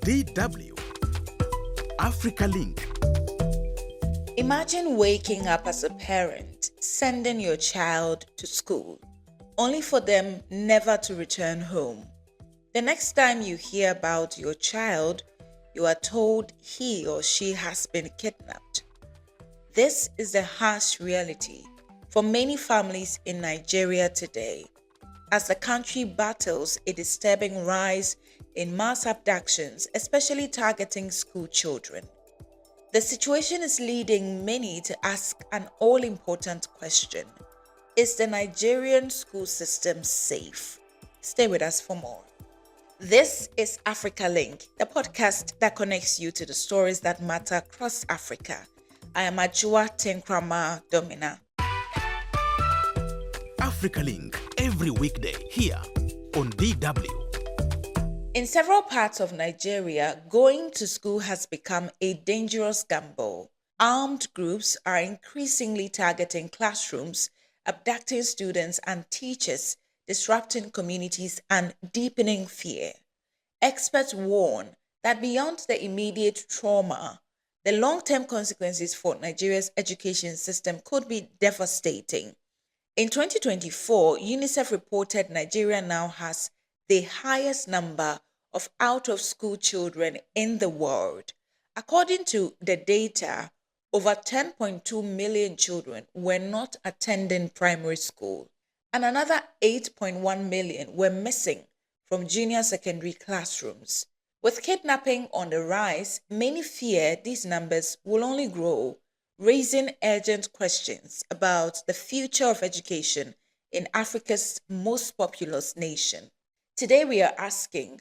DW AfricaLink. Imagine waking up as a parent, sending your child to school, only for them never to return home. The next time you hear about your child, you are told he or she has been kidnapped. This is the harsh reality for many families in Nigeria today, as the country battles a disturbing rise in mass abductions, especially targeting school children. The situation is leading many to ask an all important question: is the Nigerian school system safe? Stay with us for more. This is AfricaLink, the podcast that connects you to the stories that matter across Africa. I am Ajua Tenkrama Domina. AfricaLink, every weekday here on DW. In several parts of Nigeria, going to school has become a dangerous gamble. Armed groups are increasingly targeting classrooms, abducting students and teachers, disrupting communities, and deepening fear. Experts warn that beyond the immediate trauma, the long term consequences for Nigeria's education system could be devastating. In 2024, UNICEF reported Nigeria now has the highest number of out of school children in the world. According to the data, over 10.2 million children were not attending primary school, and another 8.1 million were missing from junior secondary classrooms. With kidnapping on the rise, many fear these numbers will only grow, raising urgent questions about the future of education in Africa's most populous nation. Today, we are asking,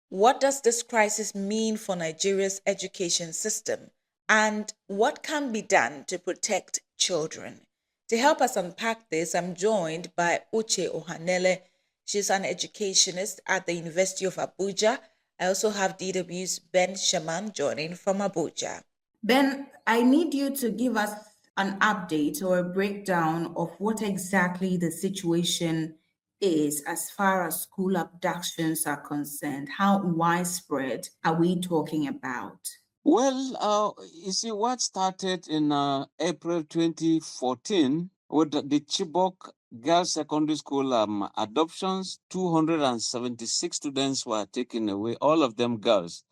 what does this crisis mean for Nigeria's education system, and what can be done to protect children? To help us unpack this, I'm joined by Uche Ohanele. She's an educationist at the University of Abuja. I also have DW's Ben Shaman joining from Abuja. Ben, I need you to give us an update or a breakdown of what exactly the situation is as far as school abductions are concerned. How widespread are we talking about? Well, you see, what started in April 2014 with the Chibok Girls Secondary School adoptions, 276 students were taken away, all of them girls.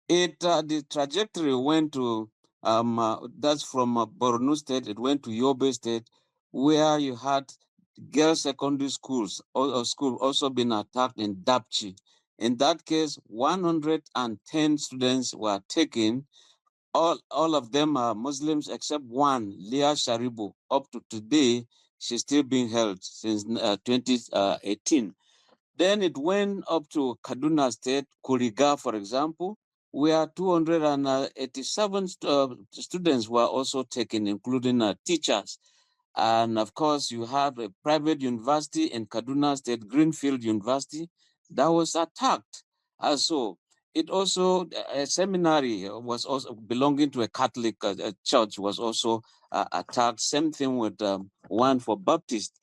The trajectory went to that's from Borno State. It went to Yobe State, where you had girls' secondary schools or school also been attacked in Dapchi. In that case, 110 students were taken. All of them are Muslims except one, Leah Sharibu. Up to today, she's still being held since 2018. Then it went up to Kaduna State, Kuriga, for example, where 287 students were also taken, including teachers. And of course, you have a private university in Kaduna State, Greenfield University, that was attacked. So it also, a seminary was also belonging to a Catholic church was also attacked. Same thing with one for Baptist.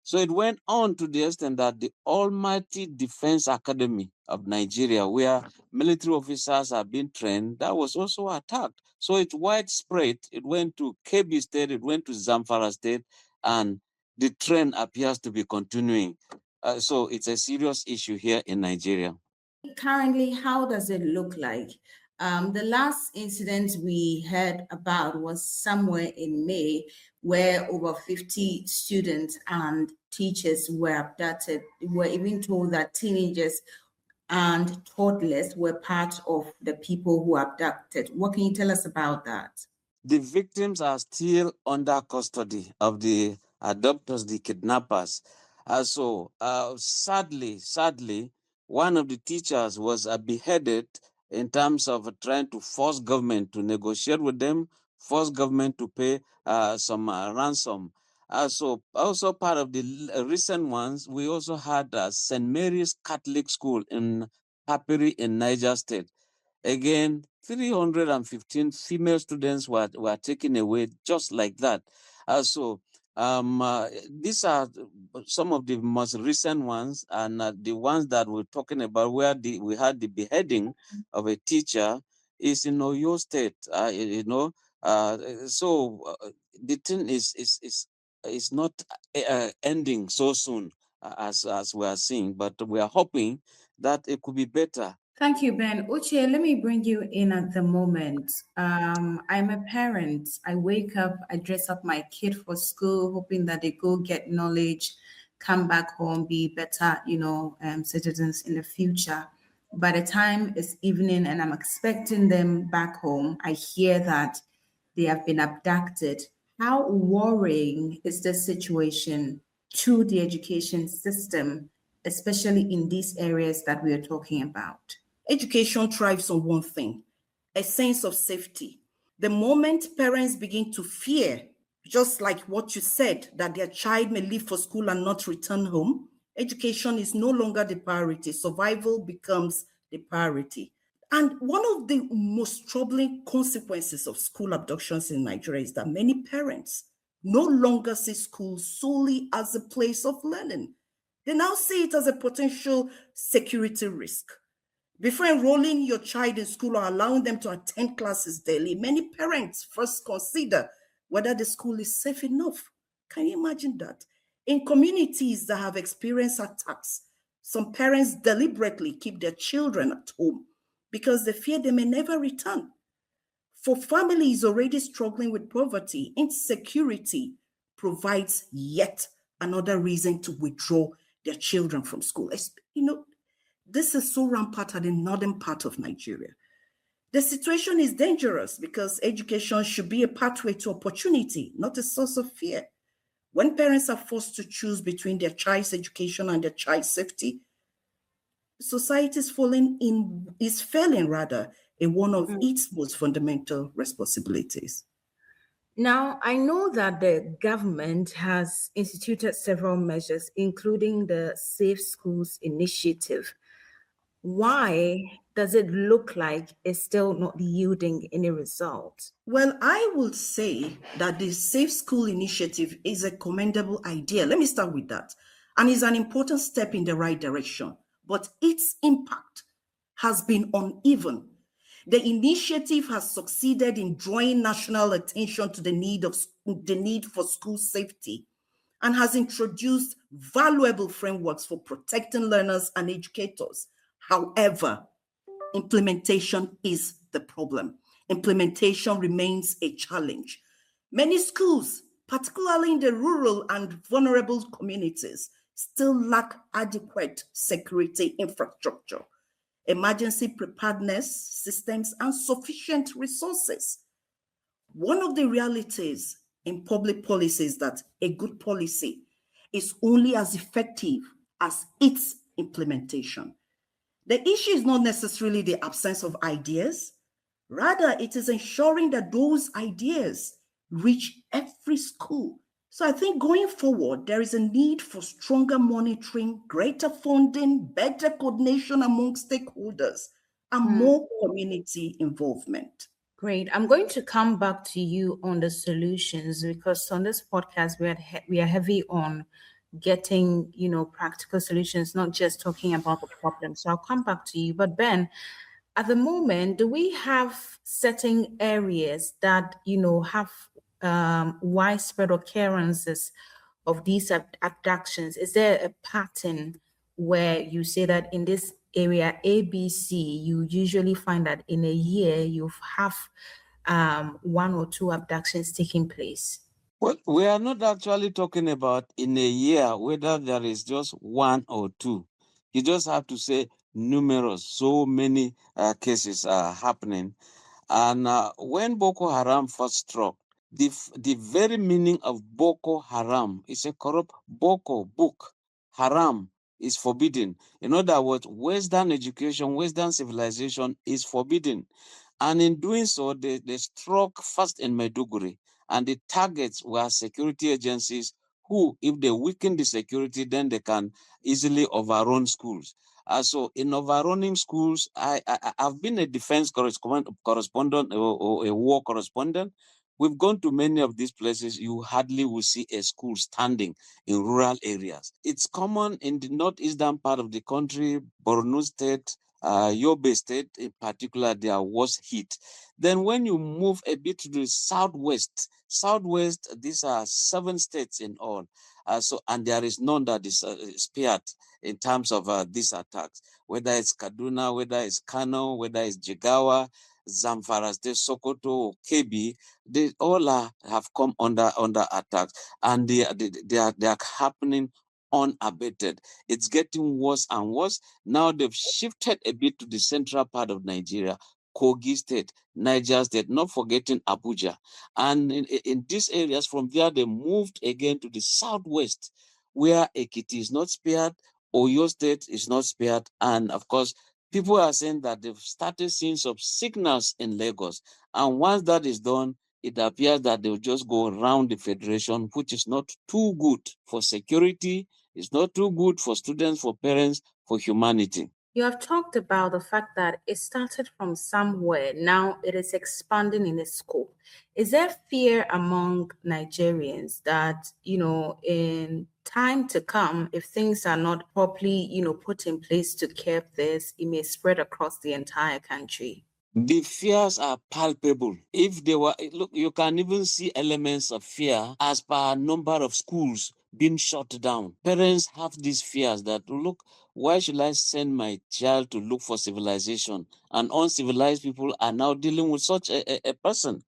So it went on to the extent that the Almighty Defense Academy of Nigeria, where military officers are being trained, that was also attacked. So it's widespread. It went to Kebbi State, it went to Zamfara State, and the trend appears to be continuing. So it's a serious issue here in Nigeria. Currently, how does it look like? The last incident we heard about was somewhere in May, where over 50 students and teachers were abducted. We were even told that teenagers and toddlers were part of the people who abducted. What can you tell us about that? The victims are still under custody of the adopters, the kidnappers. Sadly, one of the teachers was beheaded in terms of trying to force government to negotiate with them, force government to pay some ransom. Also part of the recent ones, we also had St. Mary's Catholic School in Papiri in Niger State. Again, 315 female students were taken away just like that. So These are some of the most recent ones, and the ones that we're talking about, where we had the beheading of a teacher, is in Oyo State. The thing is not ending so soon as we are seeing, but we are hoping that it could be better. Thank you, Ben. Uche, let me bring you in at the moment. I'm a parent. I wake up, I dress up my kid for school, hoping that they go get knowledge, come back home, be better, citizens in the future. By the time it's evening and I'm expecting them back home, I hear that they have been abducted. How worrying is this situation to the education system, especially in these areas that we are talking about? Education thrives on one thing: a sense of safety. The moment parents begin to fear, just like what you said, that their child may leave for school and not return home, education is no longer the priority. Survival becomes the priority. And one of the most troubling consequences of school abductions in Nigeria is that many parents no longer see school solely as a place of learning. They now see it as a potential security risk. Before enrolling your child in school or allowing them to attend classes daily, many parents first consider whether the school is safe enough. Can you imagine that? In communities that have experienced attacks, some parents deliberately keep their children at home because they fear they may never return. For families already struggling with poverty, insecurity provides yet another reason to withdraw their children from school. This is so rampant in the northern part of Nigeria. The situation is dangerous because education should be a pathway to opportunity, not a source of fear. When parents are forced to choose between their child's education and their child's safety, society is failing in one of its most fundamental responsibilities. Now, I know that the government has instituted several measures, including the Safe Schools Initiative. Why does it look like it's still not yielding any results? Well, I would say that the Safe School Initiative is a commendable idea. Let me start with that. And is an important step in the right direction, but its impact has been uneven. The initiative has succeeded in drawing national attention to the need for school safety and has introduced valuable frameworks for protecting learners and educators. However, implementation is the problem. Implementation remains a challenge. Many schools, particularly in the rural and vulnerable communities, still lack adequate security infrastructure, emergency preparedness systems, and sufficient resources. One of the realities in public policy is that a good policy is only as effective as its implementation. The issue is not necessarily the absence of ideas. Rather, it is ensuring that those ideas reach every school. So I think going forward, there is a need for stronger monitoring, greater funding, better coordination among stakeholders, and more community involvement. Great. I'm going to come back to you on the solutions because on this podcast we are heavy on getting practical solutions, not just talking about the problem. So I'll come back to you. But Ben, at the moment, do we have certain areas that have widespread occurrences of these abductions? Is there a pattern where you say that in this area ABC, you usually find that in a year you have one or two abductions taking place? Well, we are not actually talking about in a year whether there is just one or two. You just have to say numerous, so many cases are happening. And when Boko Haram first struck, the very meaning of Boko Haram is a corrupt Boko book. Haram is forbidden. In other words, Western education, Western civilization is forbidden. And in doing so, they struck first in Maiduguri, and the targets were security agencies who, if they weaken the security, then they can easily overrun schools. So in overrunning schools, I've been a defense correspondent or a war correspondent We've gone to many of these places. You hardly will see a school standing in rural areas. It's common in the northeastern part of the country, Borno State, Yobe State in particular, they are worst hit. Then when you move a bit to the southwest, these are 7 states in all. And there is none that is spared in terms of these attacks, whether it's Kaduna, whether it's Kano, whether it's Jigawa, Zamfara State, Sokoto, Kebbi, they all have come under attack, and they are happening unabated. It's getting worse and worse. Now they've shifted a bit to the central part of Nigeria, Kogi State, Niger State, not forgetting Abuja. And in these areas, from there, they moved again to the southwest, where Ekiti is not spared, Oyo State is not spared. And of course, people are saying that they've started seeing some signals in Lagos. And once that is done, it appears that they'll just go around the federation, which is not too good for security, it's not too good for students, for parents, for humanity. You have talked about the fact that it started from somewhere. Now it is expanding in its scope. Is there fear among Nigerians that, in time to come, if things are not properly, put in place to curb this, it may spread across the entire country? The fears are palpable. If they were, look, you can even see elements of fear as per number of schools being shut down. Parents have these fears that, look, why should I send my child to look for civilization? And uncivilized people are now dealing with such a person.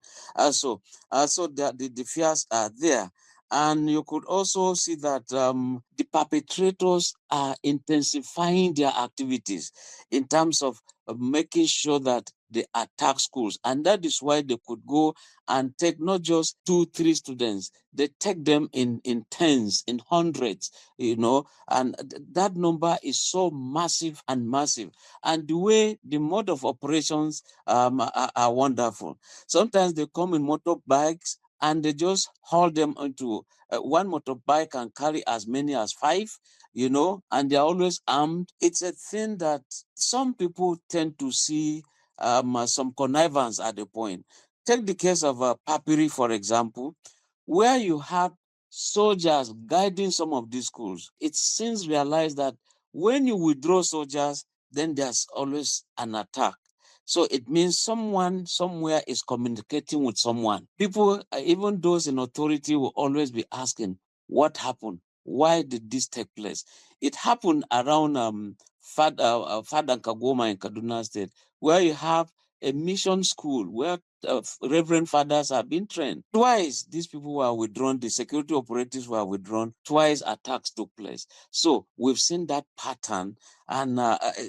So the fears are there. And you could also see that the perpetrators are intensifying their activities in terms of making sure that they attack schools. And that is why they could go and take not just 2-3 students, they take them in tens, in hundreds, and that number is so massive and massive. And the way the mode of operations are wonderful. Sometimes they come in motorbikes and they just haul them into one motorbike and carry as many as 5, and they're always armed. It's a thing that some people tend to see some connivance at the point. Take the case of Papiri, for example, where you have soldiers guiding some of these schools. It's since realized that when you withdraw soldiers, then there's always an attack. So it means someone somewhere is communicating with someone. People, even those in authority, will always be asking, what happened? Why did this take place? It happened around Fad and Kagoma in Kaduna State, where you have a mission school where reverend fathers have been trained. Twice these people were withdrawn, the security operatives were withdrawn, twice attacks took place. So we've seen that pattern. And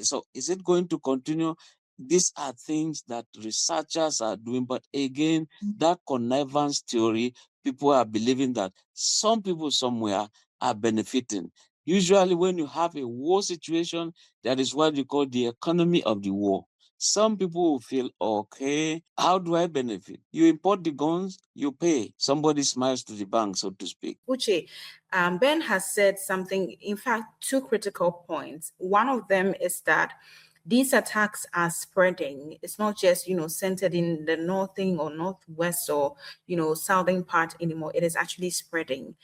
so is it going to continue? These are things that researchers are doing. But again, that connivance theory, people are believing that some people somewhere are benefiting. Usually when you have a war situation, that is what you call the economy of the war. Some people will feel, okay, how do I benefit? You import the guns, you pay. Somebody smiles to the bank, so to speak. Uche, Ben has said something, in fact, 2 critical points. One of them is that these attacks are spreading. It's not just, centered in the northern or northwest or, southern part anymore. It is actually spreading.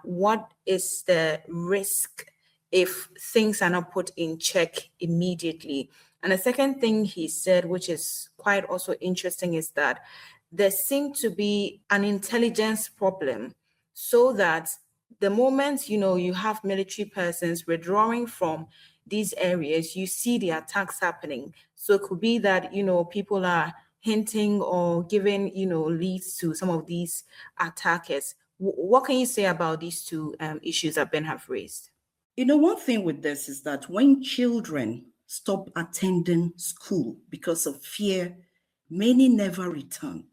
What is the risk if things are not put in check immediately? And the second thing he said, which is quite also interesting, is that there seemed to be an intelligence problem, so that the moment, you have military persons withdrawing from these areas, you see the attacks happening. So it could be that, people are hinting or giving, leads to some of these attackers. What can you say about these 2 issues that Ben have raised? One thing with this is that when children stop attending school because of fear, many never return.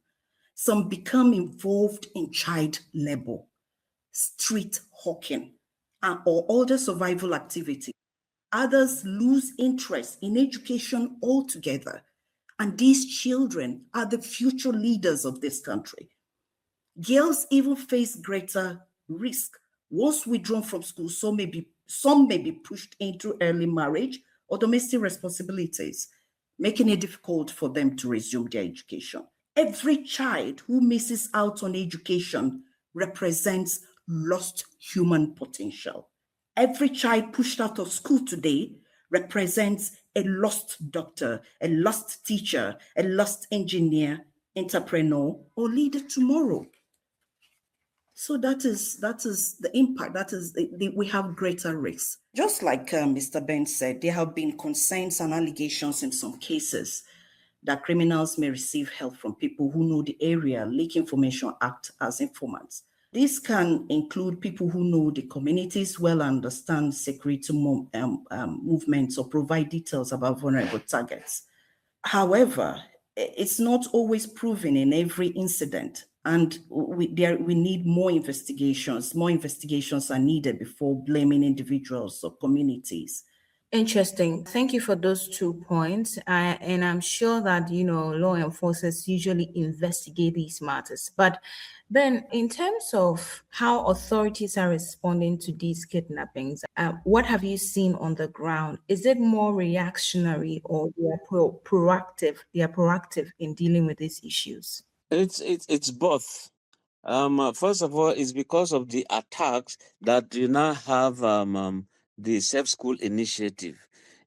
Some become involved in child labor, street hawking, or other survival activity. Others lose interest in education altogether. And these children are the future leaders of this country. Girls even face greater risk. Once withdrawn from school, some may be pushed into early marriage or domestic responsibilities, making it difficult for them to resume their education. Every child who misses out on education represents lost human potential. Every child pushed out of school today represents a lost doctor, a lost teacher, a lost engineer, entrepreneur, or leader tomorrow. So that is the impact. We have greater risks. Just like Mr. Ben said, there have been concerns and allegations in some cases that criminals may receive help from people who know the area, leak information, act as informants. This can include people who know the communities well, understand security movements, or provide details about vulnerable targets. However, it's not always proven in every incident, and we need more investigations. More investigations are needed before blaming individuals or communities. Interesting. Thank you for those 2 points. And I'm sure that, law enforcers usually investigate these matters. But then, in terms of how authorities are responding to these kidnappings, what have you seen on the ground? Is it more reactionary, or they are proactive? They are proactive in dealing with these issues? It's both. First of all, it's because of the attacks that you now have the Safe School initiative.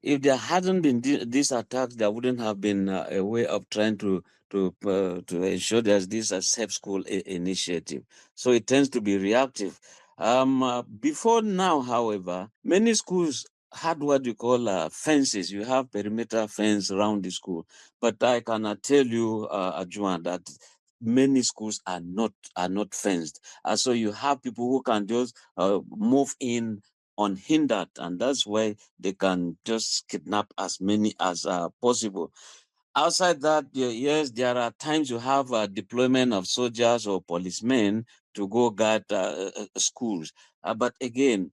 If there hadn't been these attacks, there wouldn't have been a way of trying to ensure there's this Safe School initiative. So it tends to be reactive. Before now, however, many schools had what you call fences. You have perimeter fence around the school. But I cannot tell you, Ajuan, that many schools are not fenced, and so you have people who can just move in unhindered, and that's why they can just kidnap as many as possible. Outside that, yes, there are times you have a deployment of soldiers or policemen to go guard schools, but again,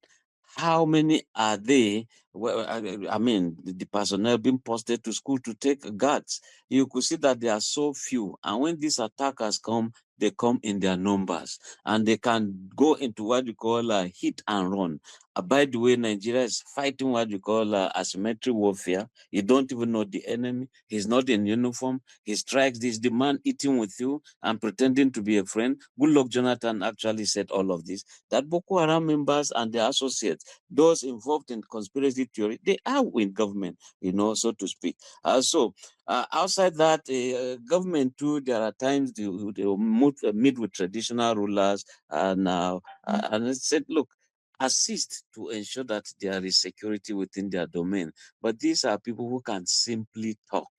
how many are they? Well, I mean, the personnel being posted to school to take guards. You could see that there are so few. And when these attackers come, they come in their numbers, and they can go into what you call hit and run. By the way, Nigeria is fighting what you call asymmetric warfare. You don't even know the enemy. He's not in uniform. He strikes this demand eating with you and pretending to be a friend. Goodluck Jonathan actually said all of this, that Boko Haram members and their associates, those involved in conspiracy theory, they are in government, so to speak. Outside that, government too, there are times they will meet with traditional rulers and said, look, assist to ensure that there is security within their domain. But these are people who can simply talk.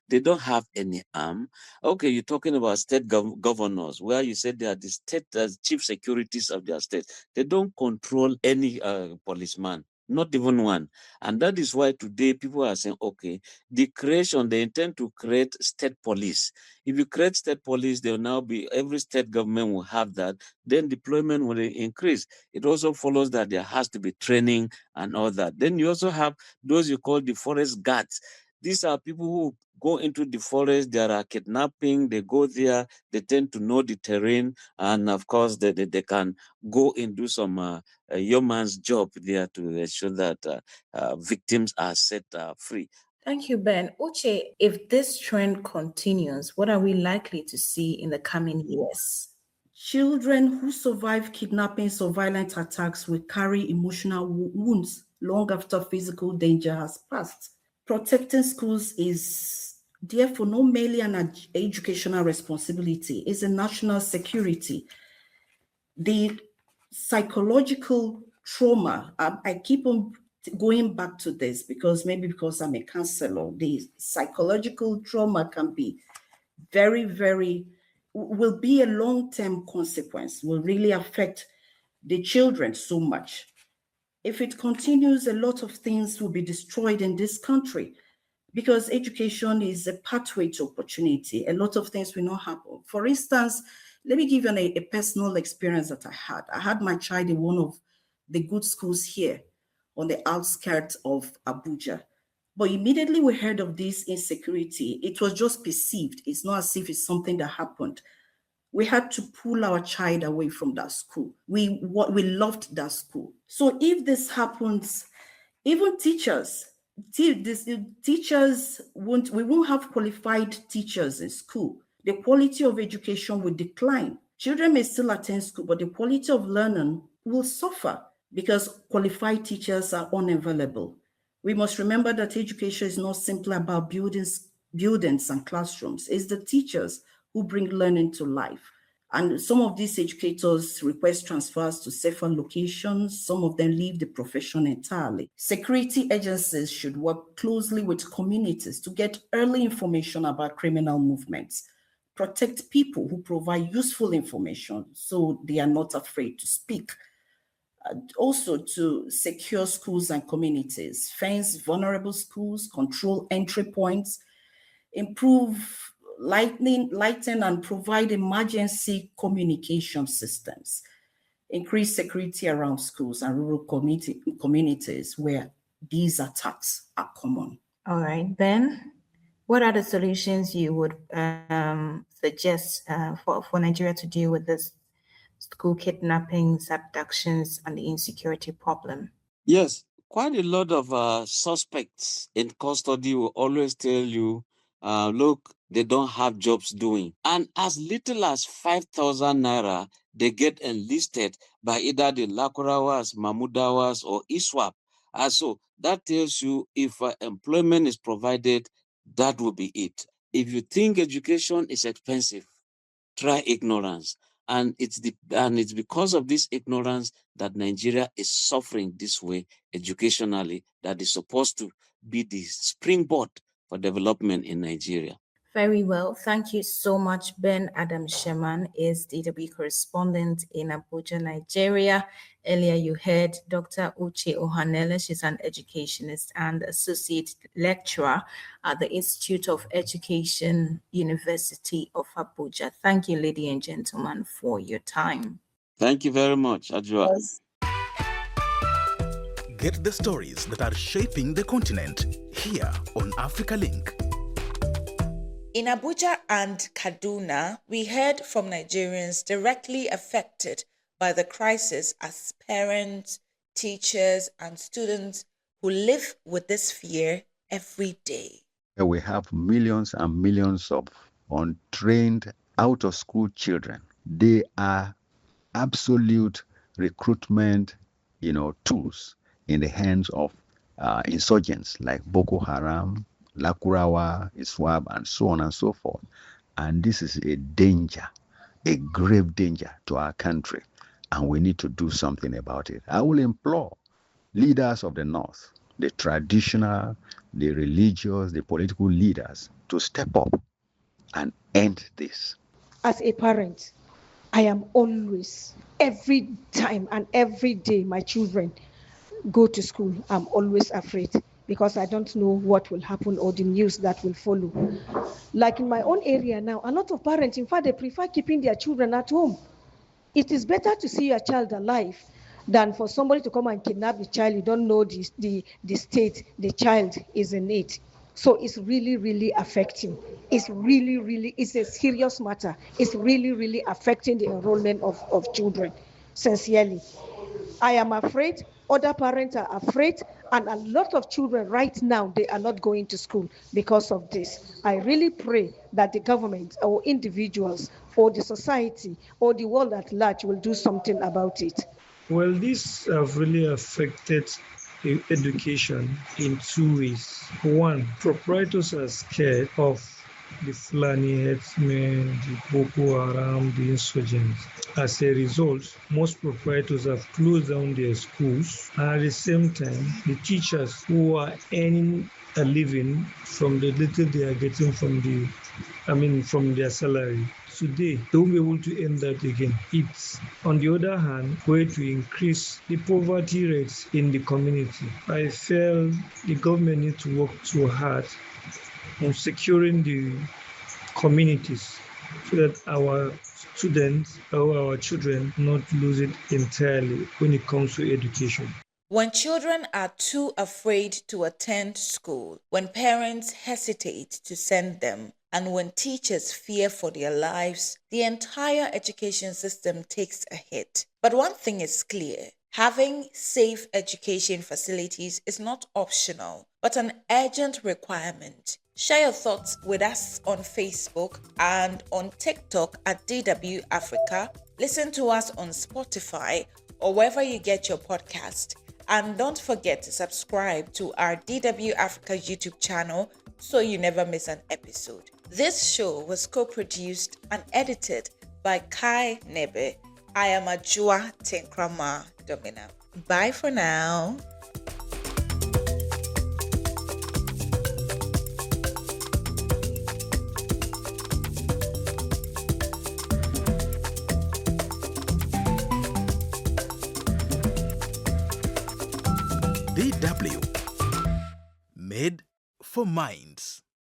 They don't have any arm. Okay, you're talking about state governors, where you said they are the state chief securities of their state. They don't control any policeman, not even one. And that is why today people are saying, okay, they intend to create state police. If you create state police, there will now be, every state government will have that, then deployment will increase. It also follows that there has to be training and all that. Then you also have those you call the forest guards. These are people who go into the forest, there are kidnapping, they go there, they tend to know the terrain, and of course, they can go and do some yeoman's job there to ensure that victims are set free. Thank you, Ben. Uche, if this trend continues, what are we likely to see in the coming years? Children who survive kidnappings or violent attacks will carry emotional wounds long after physical danger has passed. Protecting schools is therefore not merely an educational responsibility, it's a national security. The psychological trauma, I keep on going back to this because I'm a counselor, the psychological trauma can be will be a long-term consequence, will really affect the children so much. If it continues, a lot of things will be destroyed in this country because education is a pathway to opportunity. A lot of things will not happen. For instance, let me give you a personal experience that I had. I had my child in one of the good schools here on the outskirts of Abuja. But immediately we heard of this insecurity, it was just perceived. It's not as if it's something that happened. We had to pull our child away from that school. We loved that school. So if this happens, even we won't have qualified teachers in school the quality of education will decline. Children may still attend school, but the quality of learning will suffer because qualified teachers are unavailable. We must remember that education is not simply about buildings and classrooms. It's the teachers who bring learning to life. And some of these educators request transfers to safer locations. Some of them leave the profession entirely. Security agencies should work closely with communities to get early information about criminal movements, protect people who provide useful information so they are not afraid to speak. Also to secure schools and communities, fence vulnerable schools, control entry points, improve lighten and provide emergency communication systems, increase security around schools and rural communities where these attacks are common. All right, Ben, what are the solutions you would suggest for Nigeria to deal with this school kidnappings, abductions, and the insecurity problem? Yes, quite a lot of suspects in custody will always tell you, look, they don't have jobs doing. And as little as 5,000 naira, they get enlisted by either the Lakurawas, Mamudawas, or ISWAP. So that tells you if employment is provided, that will be it. If you think education is expensive, try ignorance. And it's because of this ignorance that Nigeria is suffering this way educationally, that is supposed to be the springboard for development in Nigeria. Very well. Thank you so much. Ben Adam Sherman is DW correspondent in Abuja, Nigeria. Earlier, you heard Dr. Uche Ohanele. She's an educationist and associate lecturer at the Institute of Education, University of Abuja. Thank you, ladies and gentlemen, for your time. Thank you very much, Ajua. Yes. Get the stories that are shaping the continent here on AfricaLink. In Abuja and Kaduna, we heard from Nigerians directly affected by the crisis as parents, teachers, and students who live with this fear every day. We have millions and millions of untrained, out-of-school children. They are absolute recruitment, tools in the hands of insurgents like Boko Haram, Lakurawa, ISWAP, and so on and so forth. And this is a danger, a grave danger to our country, and we need to do something about it. I will implore leaders of the North, the traditional, the religious, the political leaders to step up and end this. As a parent, I am always, every time and every day my children go to school, I'm always afraid because I don't know what will happen or the news that will follow. Like in my own area now, a lot of parents, in fact, they prefer keeping their children at home. It is better to see your child alive than for somebody to come and kidnap the child. You don't know the state the child is in it. So it's really, really affecting. It's a serious matter. It's really affecting the enrollment of children, sincerely. I am afraid, other parents are afraid, and a lot of children right now, they are not going to school because of this. I really pray that the government or individuals or the society or the world at large will do something about it. Well, this have really affected education in two ways. One, proprietors are scared of the Fulani headsmen, the Boko Haram, the insurgents. As a result, most proprietors have closed down their schools. And at the same time, the teachers who are earning a living from the little they are getting from their salary, today they won't be able to earn that again. It's, on the other hand, going to increase the poverty rates in the community. I feel the government needs to work too hard on securing the communities so that our students or our children not lose it entirely when it comes to education. When children are too afraid to attend school, when parents hesitate to send them, and when teachers fear for their lives, the entire education system takes a hit. But one thing is clear. Having safe education facilities is not optional, but an urgent requirement. Share your thoughts with us on Facebook and on TikTok at DW Africa. Listen to us on Spotify or wherever you get your podcast. And don't forget to subscribe to our DW Africa YouTube channel so you never miss an episode. This show was co-produced and edited by Kai Nebe. I am Ajua Tinkrama Domina. Bye for now. DW. Made for minds.